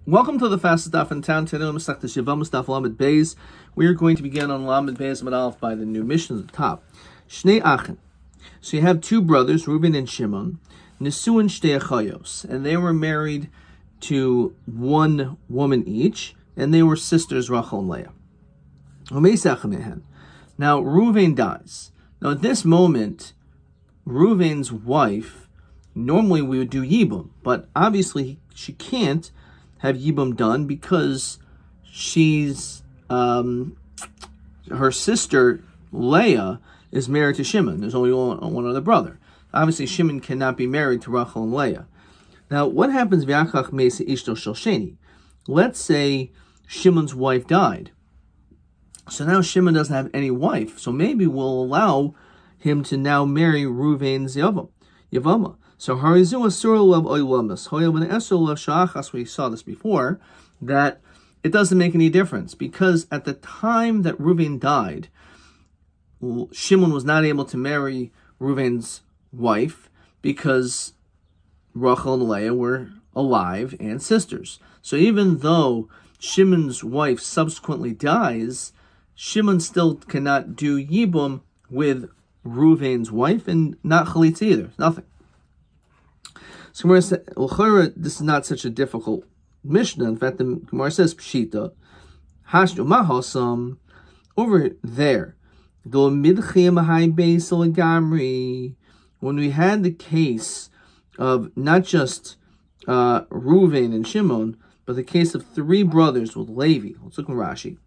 Welcome to the fastest daf in town. Today, Yevamot daf Lamed Beis. We are going to begin on Lamed Beis Amud Aleph by the new Mishnah at the top. Shnei Achen. So you have two brothers, Reuben and Shimon, Nesuin Shtei Achayos, and they were married to one woman each, and they were sisters Rachel and Leah. Now Reuven dies. Now at this moment, Reuven's wife, normally we would do Yibum, but obviously she can't have Yibum done because she's her sister Leah is married to Shimon. There's only one other brother. Obviously, Shimon cannot be married to Rachel and Leah. Now, what happens? Let's say Shimon's wife died. So now Shimon doesn't have any wife. So maybe we'll allow him to now marry Reuven's Yevamot. So we saw this before, that it doesn't make any difference, because at the time that Reuven died, Shimon was not able to marry Reuven's wife because Rachel and Leah were alive and sisters. So even though Shimon's wife subsequently dies, Shimon still cannot do Yibum with Reuven's wife, and not Chalitza either, nothing. So Gemara says, this is not such a difficult Mishnah. In fact, the Gemara says, Pshita, Hashdu Mahasam, over there, when we had the case of not just Reuven and Shimon, but the case of three brothers with Levi. Let's look at Rashi.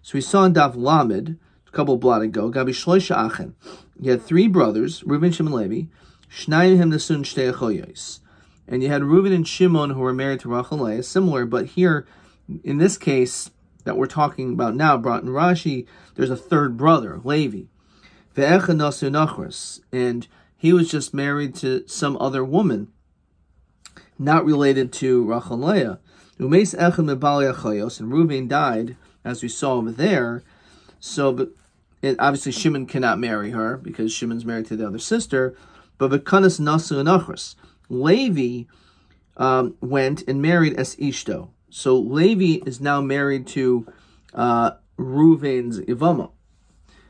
So we saw in Daf Lamed, a couple of blot ago, Gabi Shloisha Achen. You had three brothers, Reuven, Shimon, Levi, Shnayim Hem Nesun Shtei Achoyos. And you had Reuven and Shimon who were married to Rachel and Leah, similar, but here, in this case that we're talking about now, brought in Rashi, there's a third brother, Levi. And he was just married to some other woman, not related to Rachel and Leah. And Reuven died, as we saw over there, so obviously Shimon cannot marry her, because Shimon's married to the other sister, but V'kanas Nasu and Achras. Levi went and married as Ishto. So Levi is now married to Reuven's Yevamot.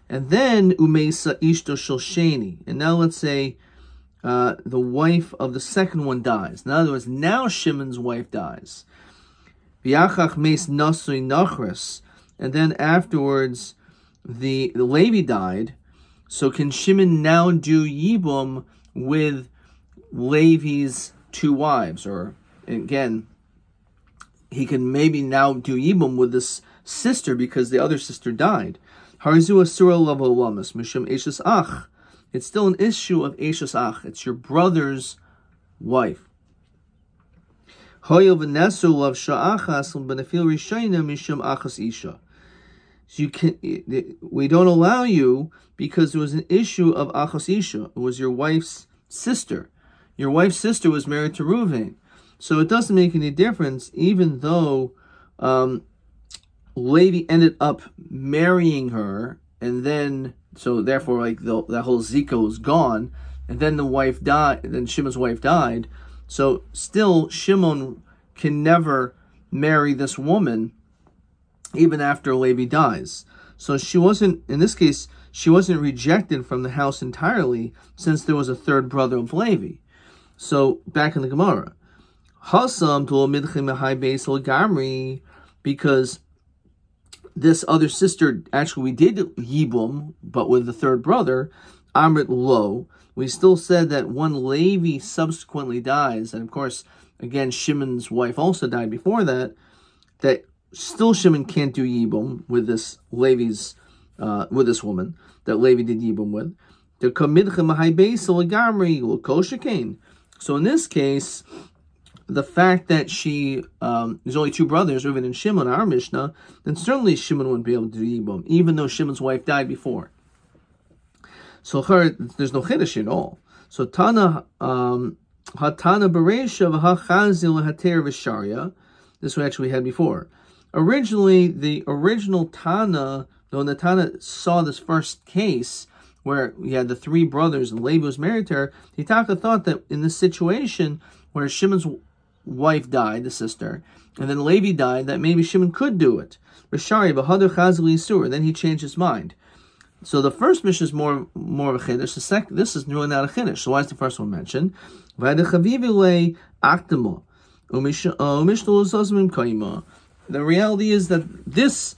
And then Umeisa Ishto Shilsheni. And now let's say the wife of the second one dies. In other words, now Shimon's wife dies. V'yachach meis nasui nachras. And then afterwards the Levi died. So can Shimon now do Yibum with Levi's two wives? Or again, he can maybe now do Yibum with this sister because the other sister died. It's still an issue of Eshes Ach. It's your brother's wife. So we don't allow you because it was an issue of Achas Isha. It was your wife's sister. Your wife's sister was married to Reuven. So it doesn't make any difference, even though Levi ended up marrying her, and then, so therefore, like, that whole Zika was gone, and then the wife died, then Shimon's wife died. So still, Shimon can never marry this woman, even after Levi dies. So she wasn't, in this case, she wasn't rejected from the house entirely, since there was a third brother of Levi. So, back in the Gemara, because this other sister, actually we did Yibum, but with the third brother, Amrit Lo, we still said that when Levi subsequently dies, and of course, again, Shimon's wife also died before that, that still Shimon can't do Yibum with this Levi's, with this woman that Levi did Yibum with. So in this case, the fact that there's only two brothers, Reuven and Shimon, our Mishnah, then certainly Shimon wouldn't be able to do Yibum, even though Shimon's wife died before. So there's no Chiddush at all. So Tana, Hatana Beresha v'hachazil hater v'sharya. This we actually had before. Originally, the original Tana, when the Tana saw this first case, where he had the three brothers and Levi was married to her, Hitaka thought that in this situation where Shimon's wife died, the sister, and then Levi died, that maybe Shimon could do it. Then he changed his mind. So the first Mishnah is more of a chiddush. The second, this is really not a chiddush. So why is the first one mentioned? The reality is that this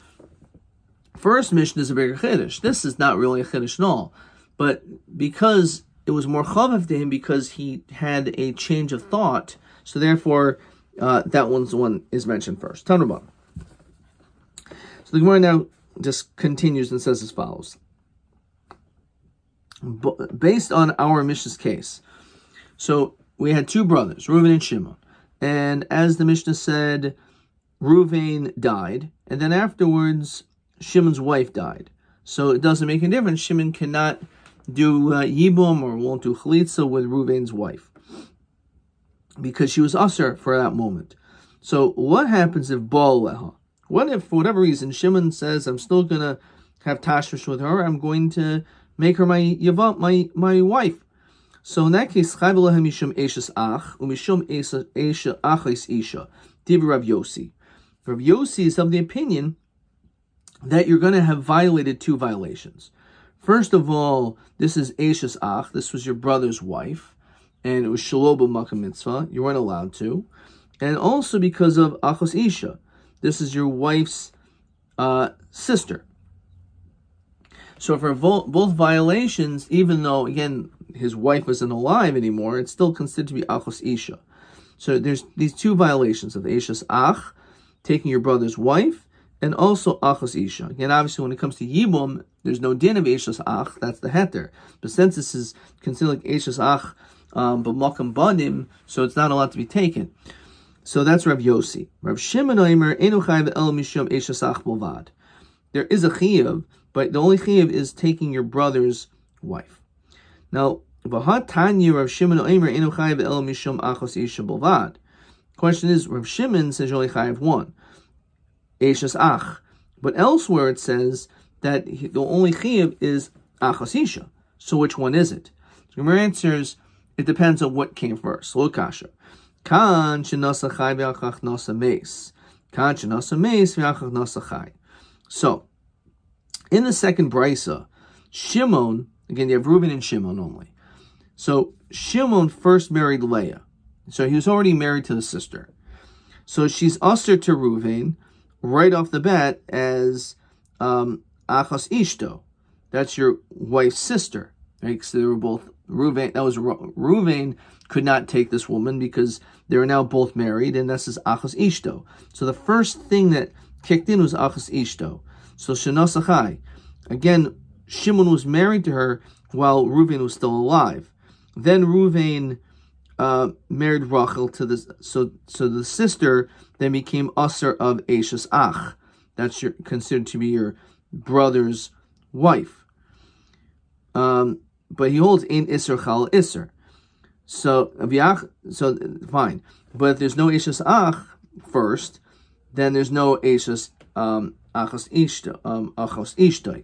first Mishnah is a bigger chiddush. This is not really a chiddush at all. But because it was more chavav to him, because he had a change of thought, so therefore that one is mentioned first. Tanubah. So the Gemara now just continues and says as follows. Based on our Mishnah's case, so we had two brothers, Reuven and Shimon. And as the Mishnah said, Reuven died, and then afterwards, Shimon's wife died. So it doesn't make a difference. Shimon cannot do Yibum or won't do Chalitza with Reuven's wife, because she was usher for that moment. So what happens if Baal Leha? What if, for whatever reason, Shimon says, I'm still going to have tashmish with her, I'm going to make her my wife. So in that case, Chayv Lehem Mishum Eishes Ach, Umishum Eisha Achis Isha, Div Rav Yossi. Rav Yossi is of the opinion that you're going to have violated two violations. First of all, this is Eishes Ach, this was your brother's wife, and it was Shelo B'Makam Mitzvah, you weren't allowed to. And also because of Achos Isha, this is your wife's sister. So for both violations, even though, again, his wife wasn't alive anymore, it's still considered to be Achos Isha. So there's these two violations of Eishes Ach, taking your brother's wife, and also Achos Isha. Again, obviously, when it comes to Yibum, there's no din of Eishes Ach, that's the heter. But since this is considered like Eishes Ach, B'Makam Banim, so it's not allowed to be taken. So that's Rav Yossi. Rav Shimon Omer, Einu Chayv El Mishum Eishes Ach Bovad. There is a chiyuv, but the only chiyuv is taking your brother's wife. Now, V'hat Tanya Rav Shimon Omer, Einu Chayv El Mishum Achos Isha Bovad. Question is, Rav Shimon says you only chayav one, Eishes Ach. But elsewhere it says that the only chiyuv is Achos Isha. So which one is it? The Gemara answers, it depends on what came first. Lo kasha. Kan shenasa chai v'achach nasa meis. Kan shenasa meis v'achach nasa chai. So, in the second brisa, Shimon, again you have Reuben and Shimon only. So, Shimon first married Leah. So he was already married to the sister. So she's usher to Reuven right off the bat as Achos Ishto. That's your wife's sister. Right? So they were both Reuven. That was Reuven could not take this woman because they are now both married, and this is Achos Ishto. So the first thing that kicked in was Achos Ishto. So Shenas Achai. Again, Shimon was married to her while Reuven was still alive. Then Reuven married Rachel to this, so the sister then became usher of Eishes Ach. That's considered to be your brother's wife. But he holds Ein Isser Chal Isser. So fine. But if there's no Eishes Ach first, then there's no Eishes Achos Ishtoi.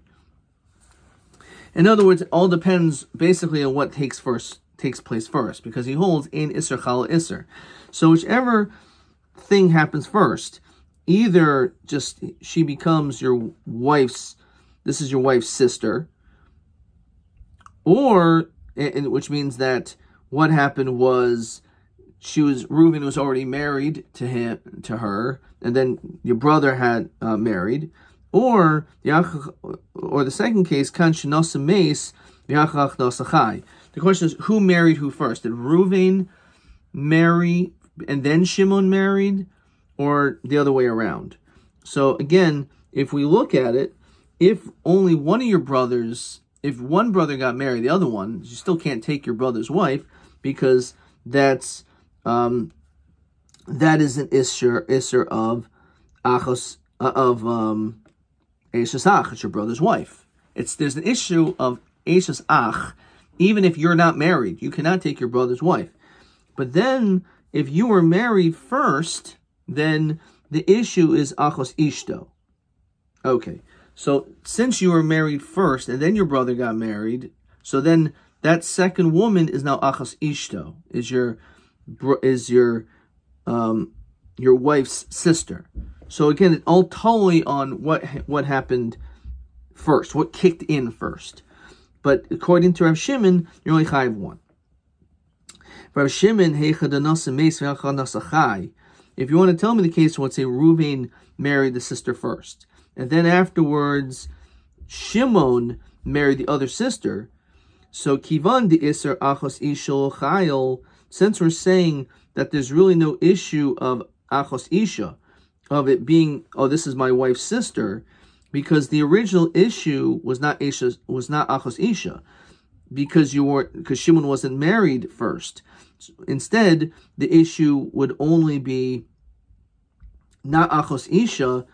In other words, it all depends basically on what takes place first, because he holds Ein Isser Chal Isser. So whichever thing happens first, either just she becomes your wife's, this is your wife's sister, or, which means that what happened was Reuven was already married to her, and then your brother had married, or the second case, Kan Shenasa Meis V'Achach Nasa Chai. The question is, who married who first? Did Reuven marry and then Shimon married, or the other way around? So again, if we look at it, if only one of your brothers, if one brother got married, the other one, you still can't take your brother's wife, because that is an isser of Achos of Eishes Ach. It's your brother's wife. There's an issue of Eishes Ach. Even if you're not married, you cannot take your brother's wife. But then, if you were married first, then the issue is Achos Ishto. Okay, so since you were married first, and then your brother got married, so then that second woman is now Achos Ishto, is your your wife's sister. So again, it's all totally on what happened first, what kicked in first. But according to Rav Shimon, you're only chayiv one. Rav Shimon, if you want to tell me the case, let's say Reuven married the sister first, and then afterwards Shimon married the other sister. So kivan de iser achos isha chayil, since we're saying that there's really no issue of achos isha, of it being, oh, this is my wife's sister, because the original issue was not achos isha, because Shimon wasn't married first. Instead, the issue would only be not achos isha,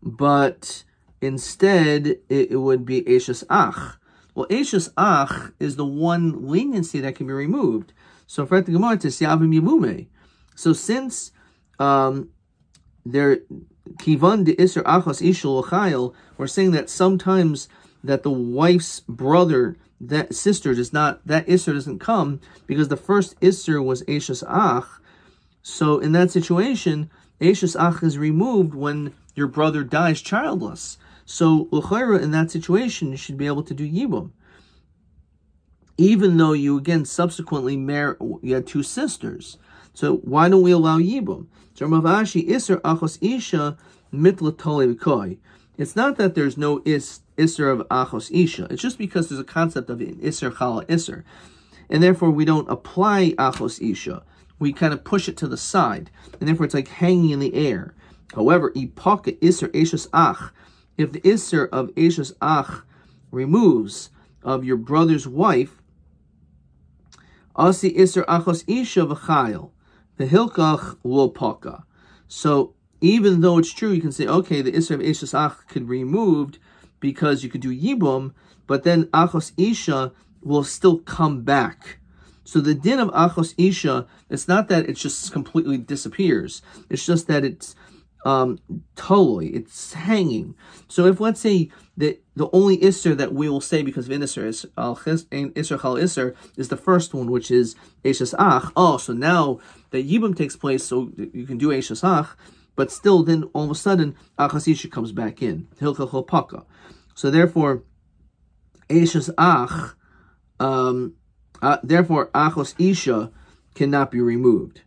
but instead it would be eshes ach. Well, eshes ach is the one leniency that can be removed. So for the Gemara, to siyavim yevume. So since there kivan de iser achos isha l'chayil, we're saying that sometimes that the wife's brother, that sister that isser doesn't come because the first isser was eshes ach. So in that situation, eshes ach is removed when your brother dies childless. So l'chayra, in that situation, you should be able to do yibum, even though you again subsequently you had two sisters. So why don't we allow yibum? So Rav Ashi iser achos isha mitla tole v'koi. It's not that there's no isser of achos isha. It's just because there's a concept of an isser chala isser, and therefore we don't apply achos isha. We kind of push it to the side, and therefore it's like hanging in the air. However, ipaka isser eshes ach. If the isser of eshes ach removes of your brother's wife, asi isser achos isha v'chayil, the hilkach lo paka. So even though it's true, you can say, okay, the isser of eshes ach could be removed because you could do yibum, but then achos isha will still come back. So the din of achos isha, it's not that it just completely disappears. It's just that it's totally, it's hanging. So if, let's say, that the only isser that we will say because of isser is isser chal isser is the first one, which is eshes ach. Oh, so now the yibum takes place, so you can do eshes ach, but still, then all of a sudden, achos isha comes back in. Hilchach paka. So therefore, eshes ach, therefore achos isha cannot be removed.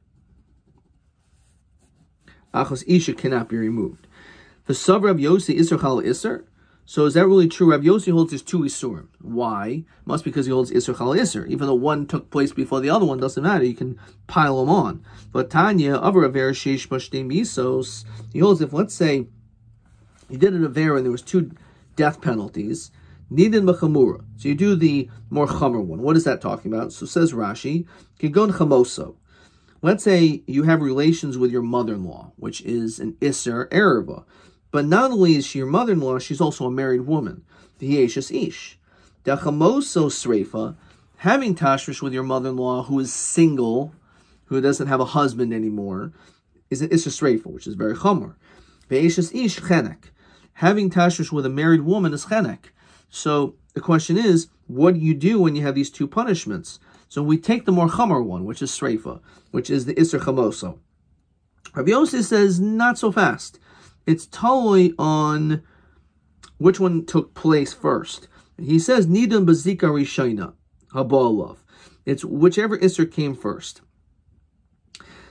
Achos isha cannot be removed. The sub Rav Yossi isser chal isser. So is that really true? Rav Yossi holds there's two isurim. Why? Must because he holds isser chal isser. Even though one took place before the other one, doesn't matter. You can pile them on. But Tanya, avar aver sheish b'shtei misos, he holds if, let's say, you did an aver and there was two death penalties, nidin b'chamura. So you do the more chamer one. What is that talking about? So says Rashi, kigon chamoso. Let's say you have relations with your mother-in-law, which is an isser ereva. But not only is she your mother-in-law, she's also a married woman. The eshes ish. The chamoso sreifa, having tashmish with your mother-in-law who is single, who doesn't have a husband anymore, is an isser sreifa, which is very chamer. The eshes ish chenek. Having tashmish with a married woman is chenek. So the question is, what do you do when you have these two punishments? So we take the more chamer one, which is sreifa, which is the isser chamoso. Rabbi Yossi says, not so fast. It's totally on which one took place first. He says, nidun bazika rishayna, habalov. It's whichever isser came first.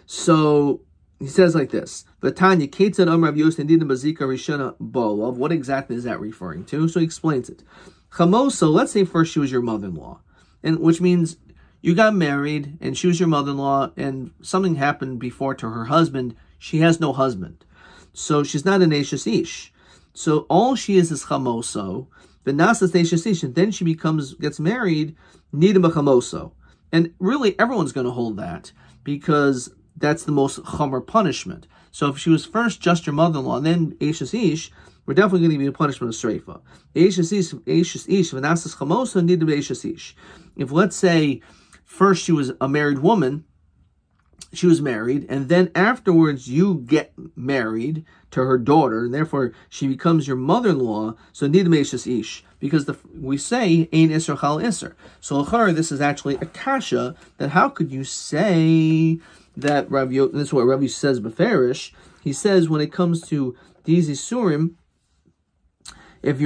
So he says like this, V'tanya ketzad amar Rav Yossi nidun bazika rishayna balov. What exactly is that referring to? So he explains it. Chamoso, let's say first she was your mother-in-law, and which means you got married and she was your mother-in-law and something happened before to her husband. She has no husband. So she's not an eshes ish. So all she is chamoso. The nasas eshes ish, and then she gets married, nidum chamoso. And really, everyone's going to hold that because that's the most chomer punishment. So if she was first just your mother-in-law and then eshes ish, we're definitely going to give you a punishment of streifa. Eshes ish, v'nasas chamoso, nidum eshes ish. If let's say first she was a married woman, she was married, and then afterwards you get married to her daughter, and therefore she becomes your mother-in-law, so nidum eshes ish, because we say, ein isser chal isser. So l'char, this is actually a kasha, that how could you say that this is what Rabbi says beferish. He says when it comes to these isurim, if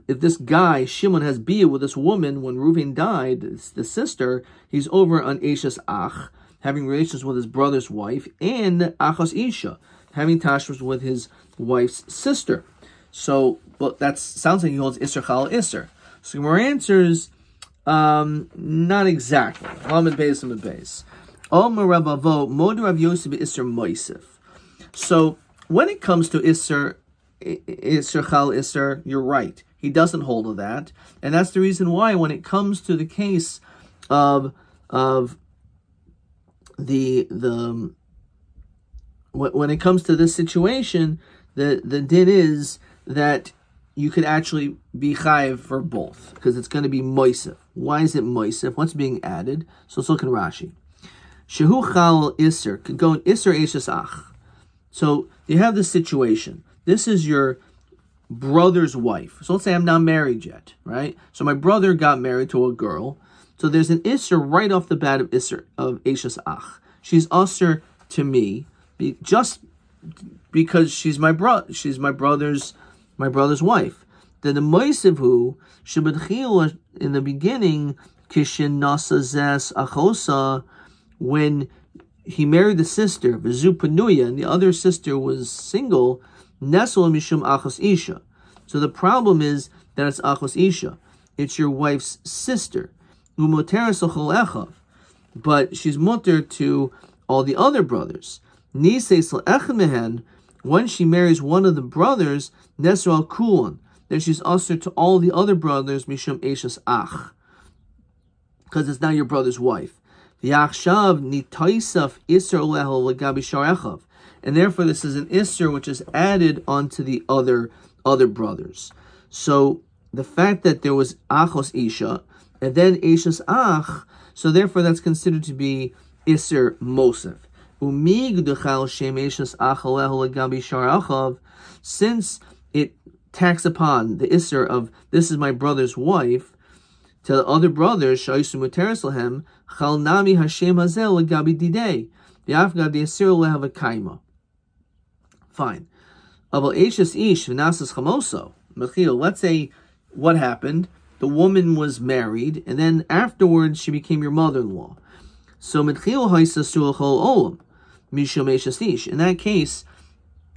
this guy Shimon has bia with this woman when Reuven died, the sister, he's over on Eshes Ach, having relations with his brother's wife, and Achos Isha, having tashras with his wife's sister. So, well, that sounds like he holds Isser Chal Isser. So Gemara answers, not exactly. Lamed Beis Lamed Beis. Omer Rav Avo Moder Rav Yosef Isser Moisef. So when it comes to Isser Chal Isser, you're right. He doesn't hold of that, and that's the reason why when it comes to the case of when it comes to this situation, the din is that you could actually be chayiv for both, because it's going to be moisef. Why is it moisef? What's being added? So let's look in Rashi. Shehu chal iser could go in iser eshes ach. So you have this situation. This is your brother's wife. So let's say I'm not married yet, right? So my brother got married to a girl. So there's an iser right off the bat of iser of eshes ach. She's usher to me, just because she's my brother's wife. Then the moisevhu shebedchil in the beginning kishin nasa zes achosa, when he married the sister v'zu panuya and the other sister was single, nesol mishum achos isha. So the problem is that it's achos isha. It's your wife's sister. Umoteres ochol echav, but she's mutter to all the other brothers. Niseis l'echad mehen, when she marries one of the brothers, nesra al kulon, then she's usher to all the other brothers, mishum eshes ach, because it's now your brother's wife. V'yachshav nitaisaf iser lehel legabi sharechav, and therefore this is an iser which is added onto the other brothers. So the fact that there was achos isha and then eshes ach, so therefore that's considered to be iser mosef. Since it tacks upon the isser of this is my brother's wife to the other brothers, fine. Let's say what happened. The woman was married, and then afterwards she became your mother-in-law. So in that case,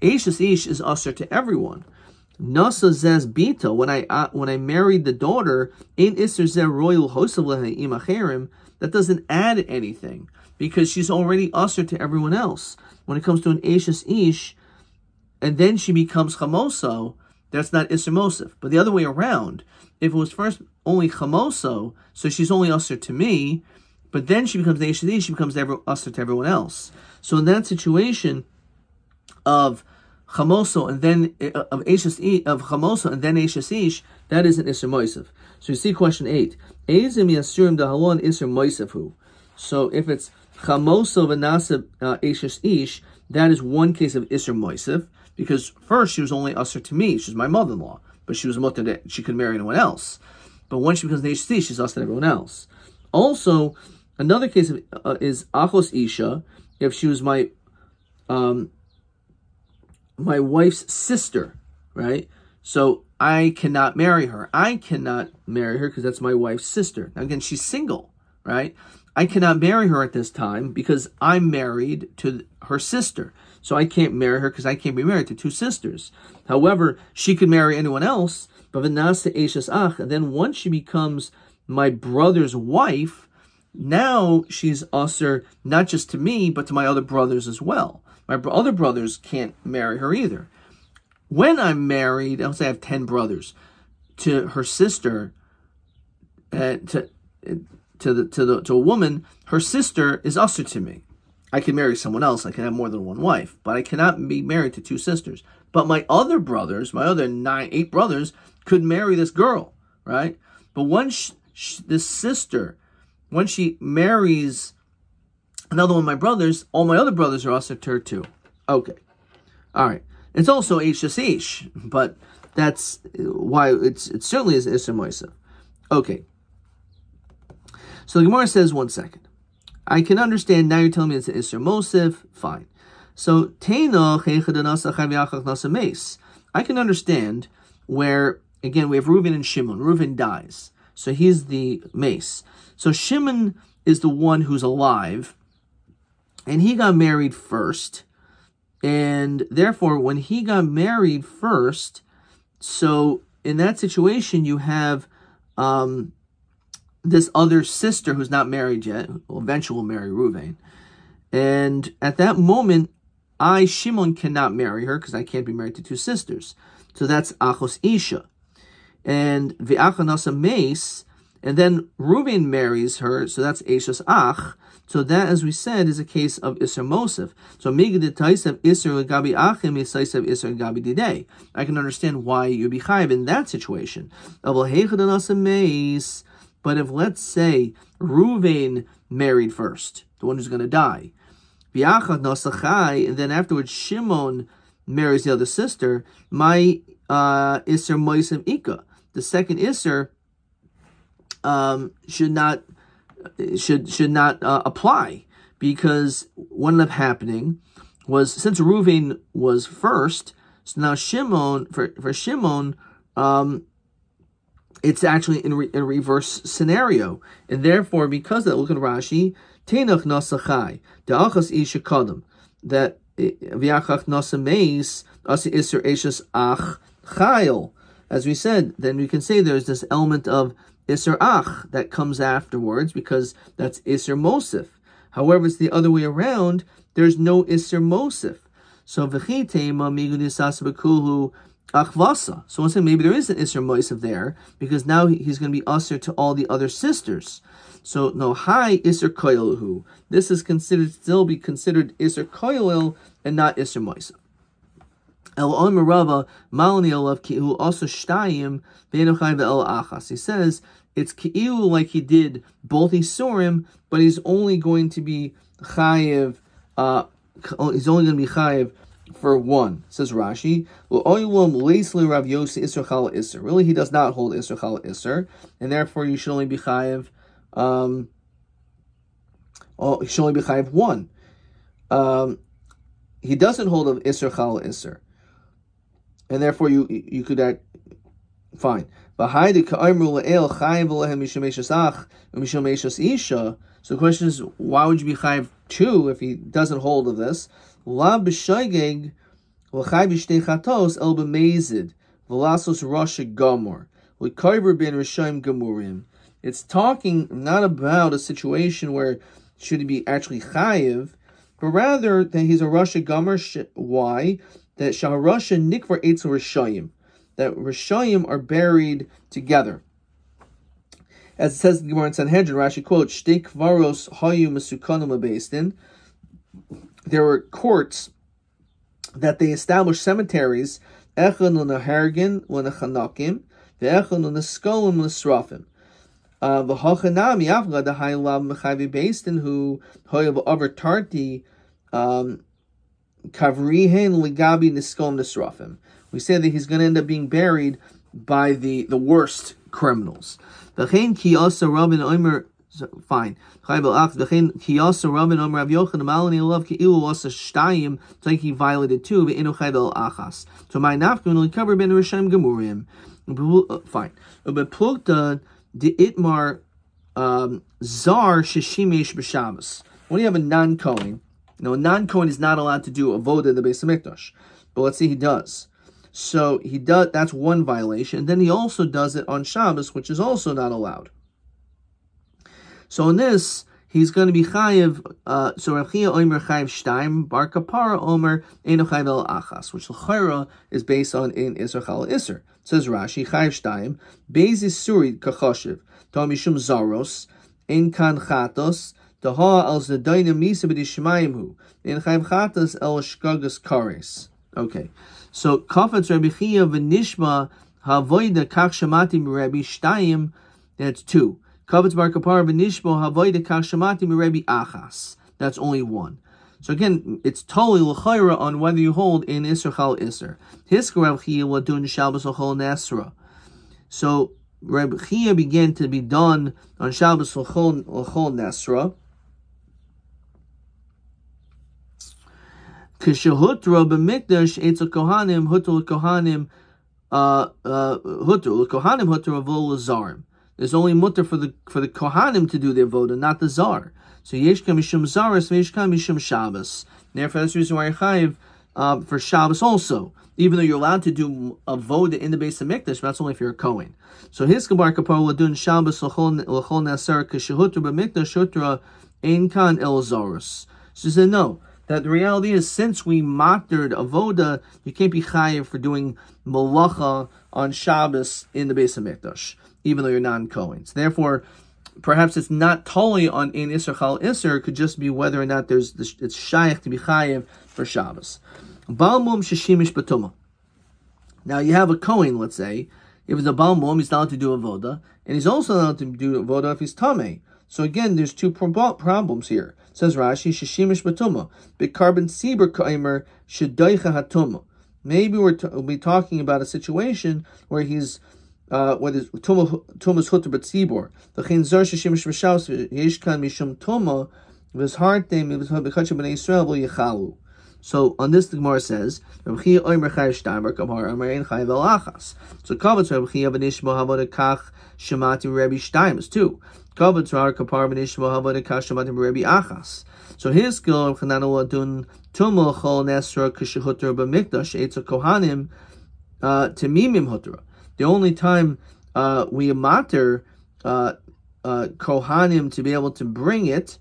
Eshes Ish is usher to everyone. Nasa zez bita, when I married the daughter, in Isser zeh royal hosav imacherim, that doesn't add anything, because she's already usher to everyone else. When it comes to an Eshes Ish, and then she becomes chamoso, that's not Isser Mosef. But the other way around, if it was first only chamoso, so she's only usher to me, but then she becomes the Eshes Ish, she becomes usher to everyone else. So in that situation of chamoso and then of chamoso and then Eshes Ish, that is an Isser Moisef. So you see question 8. Ezim yasurim dahalon Isser Moisefhu. So if it's chamoso v'naseh Eshes Ish, that is one case of Isser Moisef, because first she was only usher to me, she's my mother-in-law, but she was mutter that she could marry anyone else. But when she becomes the Eshes Ish, she's usher to everyone else. Also, another case is achos isha, if she was my wife's sister, right? So I cannot marry her. I cannot marry her because that's my wife's sister. Now again, she's single, right? I cannot marry her at this time because I'm married to her sister. So I can't marry her because I can't be married to two sisters. However, she could marry anyone else, but v'naseh eshes ach, and then once she becomes my brother's wife, now she's usher not just to me, but to my other brothers as well. My other brothers can't marry her either. When I'm married, I'll say I have 10 brothers, to her sister, to a woman, her sister is usher to me. I can marry someone else. I can have more than one wife, but I cannot be married to two sisters. But my other brothers, my other 8 brothers, could marry this girl, right? But once this sister, when she marries another one of my brothers, all my other brothers are usher to her too. Okay. All right. It's also Eshes Ish, but that's why it certainly is Isser Moisef. Okay. So the Gemara says, one second. I can understand, now you're telling me it's an Isser Mosif, fine. So, I can understand where, again, we have Reuven and Shimon. Reuven dies. So he's the mace. So Shimon is the one who's alive, and he got married first. And therefore, when he got married first, so in that situation, you have this other sister who's not married yet, who eventually will marry Reuven. And at that moment, I, Shimon, cannot marry her because I can't be married to two sisters. So that's Achos Isha. And V'achanasa Mace, and then Reuven marries her, so that's Eishas Ach. So that, as we said, is a case of Isser Mosif. So Migdid Taisav Isser Gabi Achim Isaisav Isser Gabi Didei. I can understand why you'd be chayiv in that situation. But if, let's say, Reuven married first, the one who's going to die, and then afterwards Shimon marries the other sister, my Isser Moisim Ika. The second Isser should not apply, because what ended up happening was, since Reuven was first, so now Shimon, for Shimon, it's actually in a reverse scenario, and therefore, because of that, look at Rashi, Tenach Nasachai, the Achas Isha Kadam, that V'achach Nasa Meis, Asi Isser Eishas Ach Chayil. As we said, then we can say there's this element of Isser Ach that comes afterwards, because that's Isser Mosif. However, it's the other way around, there's no Isser Mosif. So V'chitema Migudisas B'kuhu Achvasa. So once again, maybe there is an Isser Mosif there, because now he's going to be Usser to all the other sisters. So no, Hai Isser Koyelhu. This is still be considered Isser Koyel and not Isser Mosif. El Omer Rava Malani Olav Ki'u also Shtayim Ve'enochai Ve'el Achas. He says it's Ki'u like he did both Isurim, but he's only going to be Chayiv. He's only going to be Chayiv for one. Says Rashi. Rav Yossi Isser Chala Isser. Really, he does not hold Isser Chala Isser, and therefore you should only be Chayiv. You should only be Chayiv one. He doesn't hold of Isser Chala Isser. And therefore, you could act fine. So the question is, why would you be chayiv 2 if he doesn't hold of this? It's talking not about a situation where should he be actually chayiv, but rather that he's a Rasha Gomer. Why? That Shaharasha Nikvar Eitzel Rishayim, that Rishayim are buried together. As it says in the Gemara in Sanhedrin, Rashi quotes, Shtei Kvaros Hayu Mesukanim Lebeistin. There were courts that they established cemeteries, Echon L'Nahargin L'Nechanakim, Ve'echon L'Neskolim L'Srafim. V'Hachanami Avga the Haylav Mechavi Beistin who Hoyav Over Tarti Kavrihen Ligabi Niskom Nisrafim. We say that he's going to end up being buried by the worst criminals. Fine. It's like he violated too. So my nafkin will cover ben Rishayim Gemurim. Fine. But plukta the itmar zar shishimesh b'Shabbos. When you have a non-Kohen, a non-Kohen is not allowed to do avoda in the Beis Hamikdash, but let's say he does. So he does. That's one violation. And then he also does it on Shabbos, which is also not allowed. So in this, he's going to be chayiv. So Rav Chia Omer chayiv shtaim, Bar Kapara Omer eno chayiv el achas, which l'chayra is based on in Isser Chala Isser. Says Rashi chayiv shtaim bezis surid kachoshev tomishum zaros in kan chatos. The ha al zedayna misa b'dishmayimhu in chayiv chatos el shkagas kares. Okay, so kafetz Rabbi Chia v'nishma havoida kach shamati Rabbi shtayim. That's 2. Kafetz bar kapar v'nishma havoida kach shamati Rabbi achas. That's only 1. So again, it's totally l'chayra on whether you hold in Isser Chal Isser. Hiska Rabbi Chia ladun Shabbos l'chol nesra. So Rabbi Chia began to be done on Shabbos l'chol nesra. Kishahutra b'mikdash etzel kohanim hutra kohanim hutra kohanim hutra v'lo zarim. There's only mutter for the kohanim to do their voda, not the zar. So yeshka mishum zaras, yeshka mishum Shabbos. Therefore, that's the reason why you're chayiv for Shabbos also. Even though you're allowed to do a voda in the base of mikdash, that's only if you're a kohen. So his kabar kapar ladun Shabbos l'chol nasar kishahutra b'mikdash hutra ein kan el zaros. So he said no. That the reality is, since we mattered avoda, you can't be chayiv for doing malacha on Shabbos in the base of mikdash, even though you're non-kohen. So therefore, perhaps it's not totally on ein iser chal iser. It could just be whether or not it's shaykh to be chayiv for Shabbos. Baal mum sheshimish batuma. Now you have a kohen, let's say, if it's a baal mum, he's allowed to do avoda, and he's also allowed to do avoda if he's tameh. So again, there's two problems here. Says Rashi, sheshimish batuma, b'karban sibur kaimer shedoicha hatuma. Maybe we'll be talking about a situation where he's where there's tumas hutter but sibur. V'chein zar sheshimish v'shaus yeshkan mishum tuma v'zharte v'chachim b'nei Yisrael v'yechalu. So on this, the Gemara says, so kavatz Rabbi Chia v'nishmo havod kach shemati Rabbi Shtaimus too. Kavatz Rar kapar v'nishmo havod kach shemati Rabbi Achas. So his skill of chananu adun tumul chol nesra kishahutra b'mikdash etza kohanim temimim hutra. The only time we matter kohanim to be able to bring it,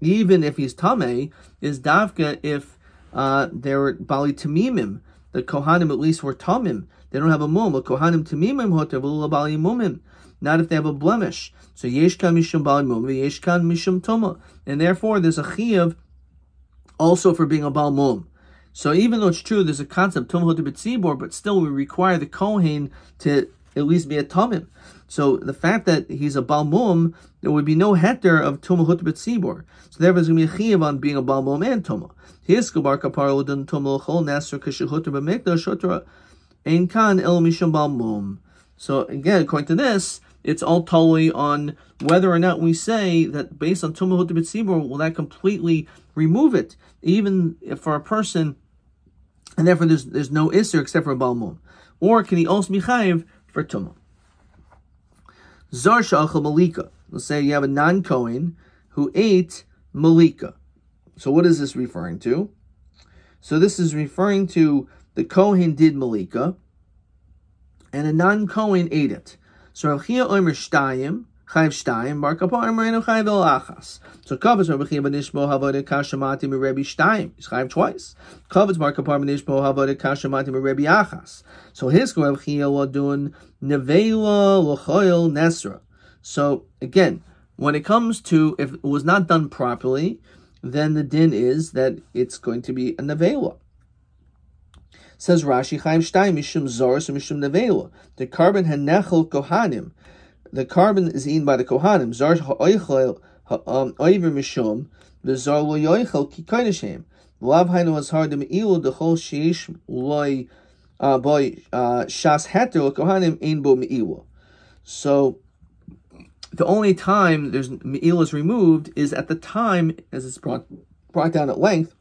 even if he's tameh, is davka if they're bali tamimim. The kohanim at least were tamim. They don't have a mum. The kohanim tamimim hoter v'lo bali mumim. Not if they have a blemish. So yeshkan mishum bali mum, yeshkan mishum tuma, and therefore there's a chiyuv also for being a bal mum. So even though it's true, there's a concept tum hoter b'tzibor, but still we require the kohen to at least be a tamim. So the fact that he's a bal mum, there would be no heter of tum hoter b'tzibor. So therefore there's going to be a chiyuv on being a bal mum and tuma. His kabar kapar l'dun tum l'chol nasr kishahuter b'mikdash hutra ein kan el mishum bal mum. So again, according to this, it's all totally on whether or not we say that based on tum hoter b'tzibor, will that completely remove it, even if for a person, and therefore there's no isser except for a bal mum, or can he also be chayiv for tumah? Zar sha'achal malika. Let's say you have a non-kohen who ate malika. So what is this referring to? So this is referring to the kohen did malika, and a non-kohen ate it. So Rav Chia omer shtayim, chayiv shtayim, bar kapar omerenu chayiv el achas. So kavetz Rav Chia b'nishmo havod kashamati m'Rebbe shtayim. He's chayiv twice. Kavetz bar kapar b'nishmo havod kashamati m'Rebbe achas. So his Rav Chia ladun nevela l'choil nesra. So again, when it comes to if it was not done properly, then the din is that it's going to be a nevela. Says Rashi, Chaim Shtayim Mishum Zoros and Mishum Nevela. The carbon hanechel kohanim. The carbon is eaten by the kohanim. Zor ha'oichel ha'oiver mishum. The zor lo yoichel ki koinashem. Lav hainu as hard me'ilu dechol sheish loy boy shas heter kohanim ein bo me'ilu. So the only time there's me'ilu is removed is at the time, as it's brought down at length,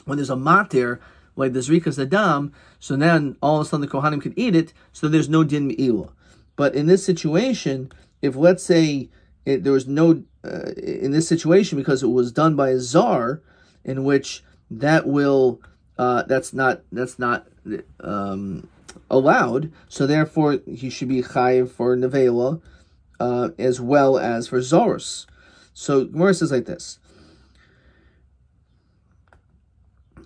when there's a matir, like the Zrikas Adam, so then all of a sudden the Kohanim could eat it, so there's no din me'ilah. But in this situation, if let's say there was no, in this situation, because it was done by a Zar, in which that will, that's not allowed, so therefore he should be chayiv for Nevela, as well as for Zoros. So Gemara says like this.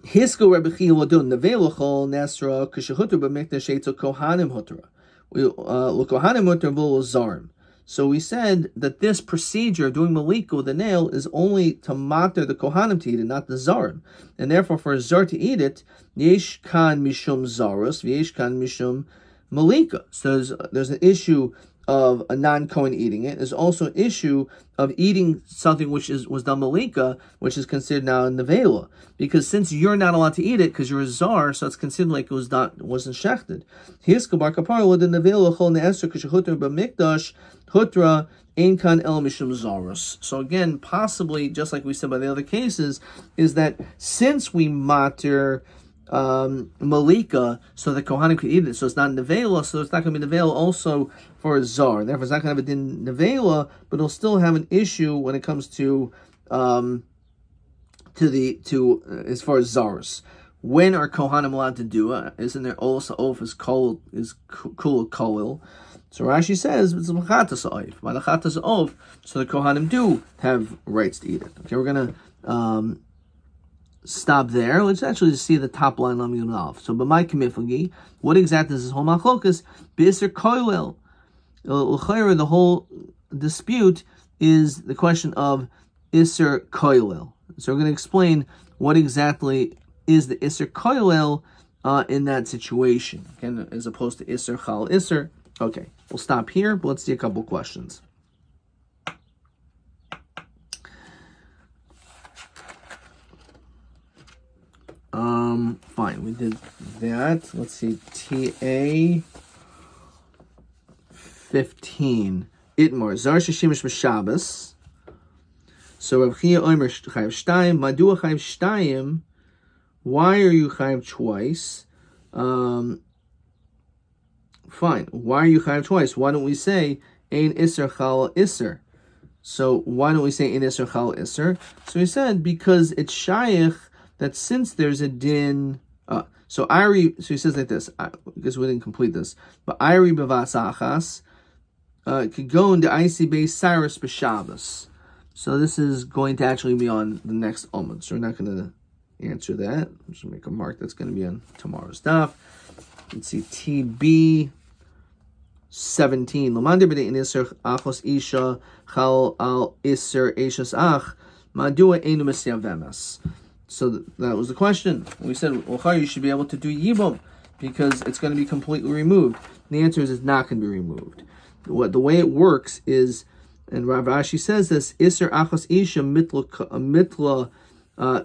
Hisko Rabbi Chia ladun nevelachol nesra kishahutra b'mikdash etzo kohanim hutra l'kohanim hutra v'lo zarim. So we said that this procedure of doing malika with the nail is only to matter the kohanim to eat it, not the zarim, and therefore for a zar to eat it, yesh kan mishum zaros, yesh kan mishum malika. So there's an issue of a non-Kohen eating it. There's also an issue of eating something which was done malika, which is considered now a nevela, because since you're not allowed to eat it because you're a czar, so it's considered like wasn't shechted. So again, possibly just like we said by the other cases, is that since we matter malika, so the kohanim could eat it, so it's not nevela, so it's not going to be nevela also for a czar. Therefore, it's not going to have a din nevela, but it'll still have an issue when it comes to as far as czars. When are kohanim allowed to do it? Isn't there also oath is kul kolil? So Rashi says it's machatas oath. By the chatas oath, so the kohanim do have rights to eat it. Okay, we're gonna stop there. Let's actually just see the top line on Yom Aleph. So, but my kemiflagi, what exactly is this whole machlokas? B'isser koilel. The whole dispute is the question of isser koilel. So we're going to explain what exactly is the isser koilel in that situation, again, as opposed to isser chal isser. Okay, we'll stop here, but let's see a couple questions. Fine, we did that. Let's see, TA 15. Itmar, Zar Shishimish B'Shabbos. So Rav Chia Omer Chayav Shtayim, Madua Chayav Shtayim. Why are you Chayav twice? Fine, why are you Chayav twice? Why don't we say Ein Isser Chal Isser? So why don't we say Ein Isser Chal Isser? So he said because it's Shaykh that since there's a din, so he says like this, because we didn't complete this, but Iri b'vasachas could go into IC base Cyrus b'Shabbos. So this is going to actually be on the next Omid, so we're not going to answer that. I'm just going to make a mark that's going to be on tomorrow's daf. Let's see, TB 17. L'mander b'dei inisr achos isha chal al isr eishas ach madua einu mesyavemas. So that was the question. We said, well, you should be able to do yibum because it's going to be completely removed. The answer is it's not going to be removed. The way it works is, and Rav Ashi says this, Isser achos isha mitla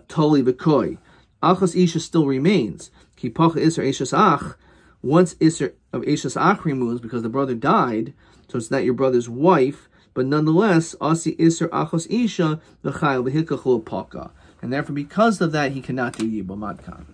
toli v'koi. Achos isha still remains. Ki pacha Isser eishas ach. Once Isser of eishas ach removes because the brother died, so it's not your brother's wife, but nonetheless, asi Isser achos isha v'chayil v'hikachul paka. And therefore, because of that, he cannot do Yibum Adkan.